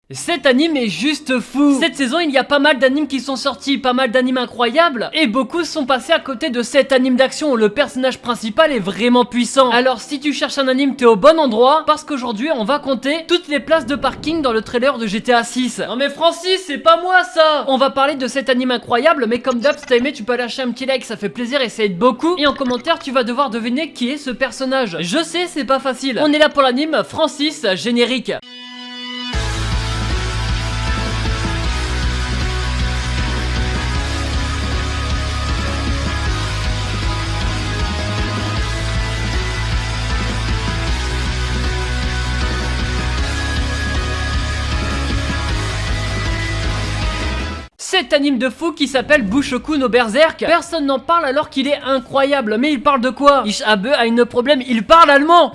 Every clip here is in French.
Cet anime est juste fou. Cette saison, il y a pas mal d'animes qui sont sortis, pas mal d'animes incroyables, et beaucoup sont passés à côté de cet anime d'action où le personnage principal est vraiment puissant. Alors si tu cherches un anime, t'es au bon endroit, parce qu'aujourd'hui on va compter toutes les places de parking dans le trailer de GTA 6. Non mais Francis, c'est pas moi ça. On va parler de cet anime incroyable, mais comme d'hab, si t'as aimé, tu peux lâcher un petit like, ça fait plaisir et ça aide beaucoup. Et en commentaire, tu vas devoir deviner qui est ce personnage. Je sais, c'est pas facile. On est là pour l'anime Francis, générique. Cet anime de fou qui s'appelle Bushoku no Berserk. Personne n'en parle alors qu'il est incroyable. Mais il parle de quoi? Ich habe ein Problem, il parle allemand.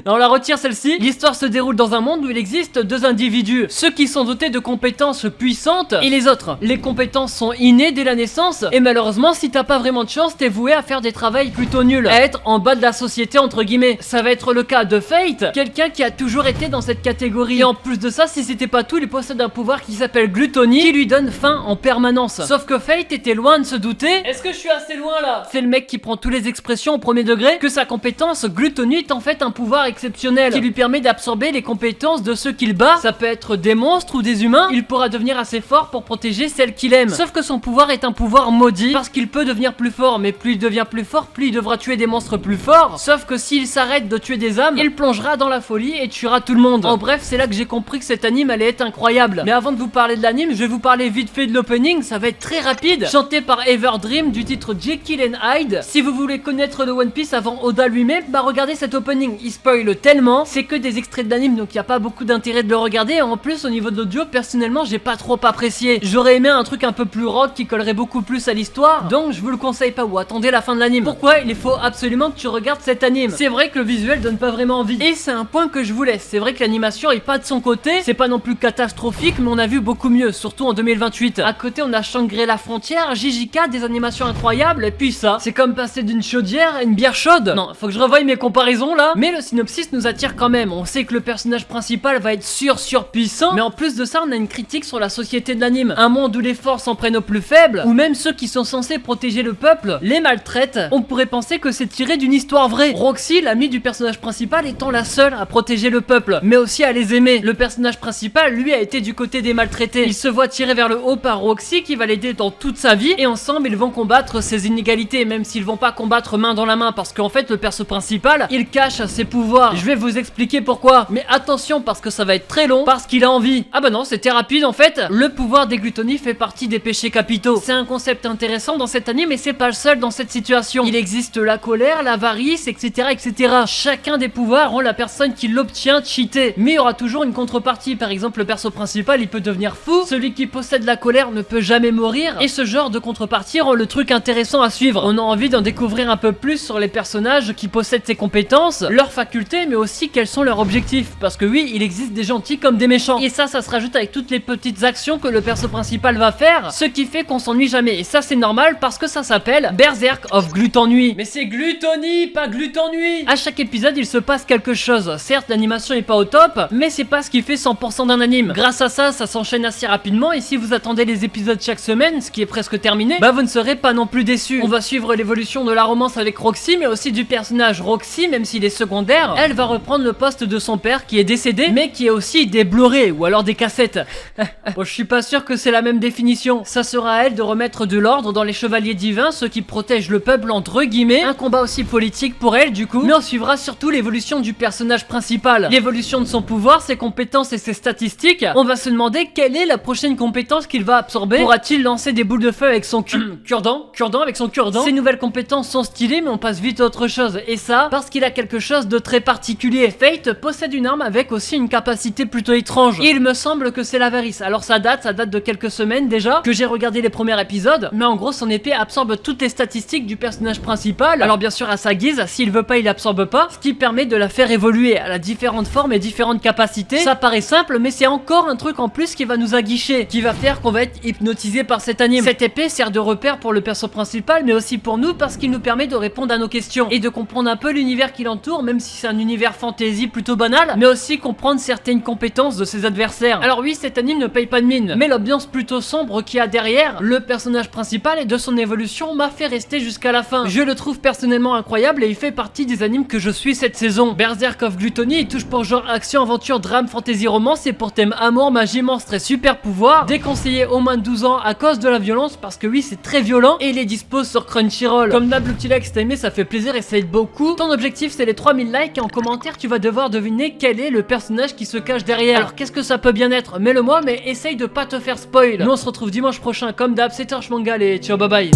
On la retire celle-ci. L'histoire se déroule dans un monde où il existe deux individus. Ceux qui sont dotés de compétences puissantes et les autres. Les compétences sont innées dès la naissance. Et malheureusement, si t'as pas vraiment de chance, t'es voué à faire des travails plutôt nuls. À être en bas de la société entre guillemets. Ça va être le cas de Fate. Quelqu'un qui a toujours été dans cette catégorie. Et en plus de ça, si c'était pas tout, il possède un pouvoir qui s'appelle Gluttony. Qui lui donne faim en permanence. Sauf que Fate était loin de se douter. Est-ce que je suis assez loin là? C'est le mec qui prend toutes les expressions au premier degré. Que sa compétence Gluttony est en fait un pouvoir exceptionnel qui lui permet d'absorber les compétences de ceux qu'il bat. Ça peut être des monstres ou des humains. Il pourra devenir assez fort pour protéger celles qu'il aime. Sauf que son pouvoir est un pouvoir maudit parce qu'il peut devenir plus fort, mais plus il devient plus fort, plus il devra tuer des monstres plus forts. Sauf que s'il s'arrête de tuer des âmes, il plongera dans la folie et tuera tout le monde. En bref, c'est là que j'ai compris que cet anime allait être incroyable. Mais avant de vous parler de l'anime, je vais vous parler vite fait de l'opening. Ça va être très rapide. Chanté par Everdream du titre Jekyll and Hyde. Si vous voulez connaître le One Piece avant Oda lui-même, bah regardez cet opening. Il spoil tellement, c'est que des extraits de l'anime, donc il n'y a pas beaucoup d'intérêt de le regarder. En plus, au niveau de l'audio, personnellement, j'ai pas trop apprécié. J'aurais aimé un truc un peu plus rock qui collerait beaucoup plus à l'histoire, donc je vous le conseille pas, ou attendez la fin de l'anime. Pourquoi il faut absolument que tu regardes cet anime? C'est vrai que le visuel donne pas vraiment envie, et c'est un point que je vous laisse. C'est vrai que l'animation est pas de son côté, c'est pas non plus catastrophique, mais on a vu beaucoup mieux, surtout en 2028. À côté, on a Shangri-La Frontière, JJK, des animations incroyables, et puis ça, c'est comme passer d'une chaudière à une bière chaude. Non, faut que je revoie mes comparaisons là, mais le synopsis nous attire quand même. On sait que le personnage principal va être surpuissant, mais en plus de ça, on a une critique sur la société de l'anime. Un monde où les forts s'en prennent aux plus faibles, ou même ceux qui sont censés protéger le peuple les maltraitent. On pourrait penser que c'est tiré d'une histoire vraie. Roxy, l'amie du personnage principal, étant la seule à protéger le peuple, mais aussi à les aimer. Le personnage principal, lui, a été du côté des maltraités. Il se voit tiré vers le haut par Roxy qui va l'aider dans toute sa vie, et ensemble ils vont combattre ces inégalités, même s'ils vont pas combattre main dans la main, parce qu'en fait le perso principal, il cache ses pouvoirs. Je vais vous expliquer pourquoi, mais attention parce que ça va être très long, parce qu'il a envie. Ah bah non, c'était rapide en fait. Le pouvoir des Gluttony fait partie des péchés capitaux. C'est un concept intéressant dans cet anime, et c'est pas le seul dans cette situation. Il existe la colère, l'avarice, etc., etc. Chacun des pouvoirs rend la personne qui l'obtient cheatée, mais il y aura toujours une contrepartie. Par exemple, le perso principal, il peut devenir fou. Celui qui possède la colère ne peut jamais mourir, et ce genre de contrepartie rend le truc intéressant à suivre. On a envie d'en découvrir un peu plus sur les personnages qui possèdent ces compétences, leurs facultés, mais aussi quels sont leurs objectifs. Parce que oui, il existe des gentils comme des méchants, et ça se rajoute avec toutes les petites actions que le perso principal va faire, ce qui fait qu'on s'ennuie jamais. Et ça c'est normal parce que ça s'appelle Berserk of Gluttony. Mais c'est Gluttony, pas Gluttony. À chaque épisode il se passe quelque chose. Certes l'animation est pas au top, mais c'est pas ce qui fait 100% d'un anime. Grâce à ça, ça s'enchaîne assez rapidement, et si vous attendez les épisodes chaque semaine, ce qui est presque terminé, bah vous ne serez pas non plus déçus. On va suivre l'évolution de la romance avec Roxy, mais aussi du personnage Roxy, même s'il est secondaire. Elle va reprendre le poste de son père qui est décédé, mais qui est aussi des Blu-ray ou alors des cassettes. Bon, je suis pas sûr que c'est la même définition. Ça sera à elle de remettre de l'ordre dans les chevaliers divins, ceux qui protègent le peuple entre guillemets. Un combat aussi politique pour elle du coup, mais on suivra surtout l'évolution du personnage principal, l'évolution de son pouvoir, ses compétences et ses statistiques. On va se demander quelle est la prochaine compétence qu'il va absorber. Pourra-t-il lancer des boules de feu avec son cure-dent avec son cure-dent? Ces nouvelles compétences sont stylées, mais on passe vite à autre chose, et ça parce qu'il a quelque chose de très particulier. Fate possède une arme avec aussi une capacité plutôt étrange. Il me semble que c'est l'avarice. Alors ça date de quelques semaines déjà que j'ai regardé les premiers épisodes, mais en gros son épée absorbe toutes les statistiques du personnage principal. Alors bien sûr à sa guise, s'il veut pas il absorbe pas, ce qui permet de la faire évoluer. Elle a différentes formes et différentes capacités. Ça paraît simple, mais c'est encore un truc en plus qui va nous aguicher, qui va c'est-à-dire qu'on va être hypnotisé par cet anime. Cette épée sert de repère pour le perso principal, mais aussi pour nous parce qu'il nous permet de répondre à nos questions et de comprendre un peu l'univers qui l'entoure, même si c'est un univers fantasy plutôt banal, mais aussi comprendre certaines compétences de ses adversaires. Alors oui, cet anime ne paye pas de mine, mais l'ambiance plutôt sombre qu'il y a derrière le personnage principal et de son évolution m'a fait rester jusqu'à la fin. Je le trouve personnellement incroyable et il fait partie des animes que je suis cette saison. Berserk of Gluttony, il touche pour genre action, aventure, drame, fantasy, romance et pour thème amour, magie, monstre et super pouvoir. Déconseillé aux moins de 12 ans à cause de la violence parce que oui, c'est très violent et il est dispo sur Crunchyroll. Comme d'hab, le petit like si t'as aimé, ça fait plaisir et ça aide beaucoup. Ton objectif c'est les 3000 likes et en commentaire tu vas devoir deviner quel est le personnage qui se cache derrière. Alors qu'est-ce que ça peut bien être? Mets-le moi mais essaye de pas te faire spoil. Nous on se retrouve dimanche prochain comme d'hab, c'était Archmangal et ciao bye bye.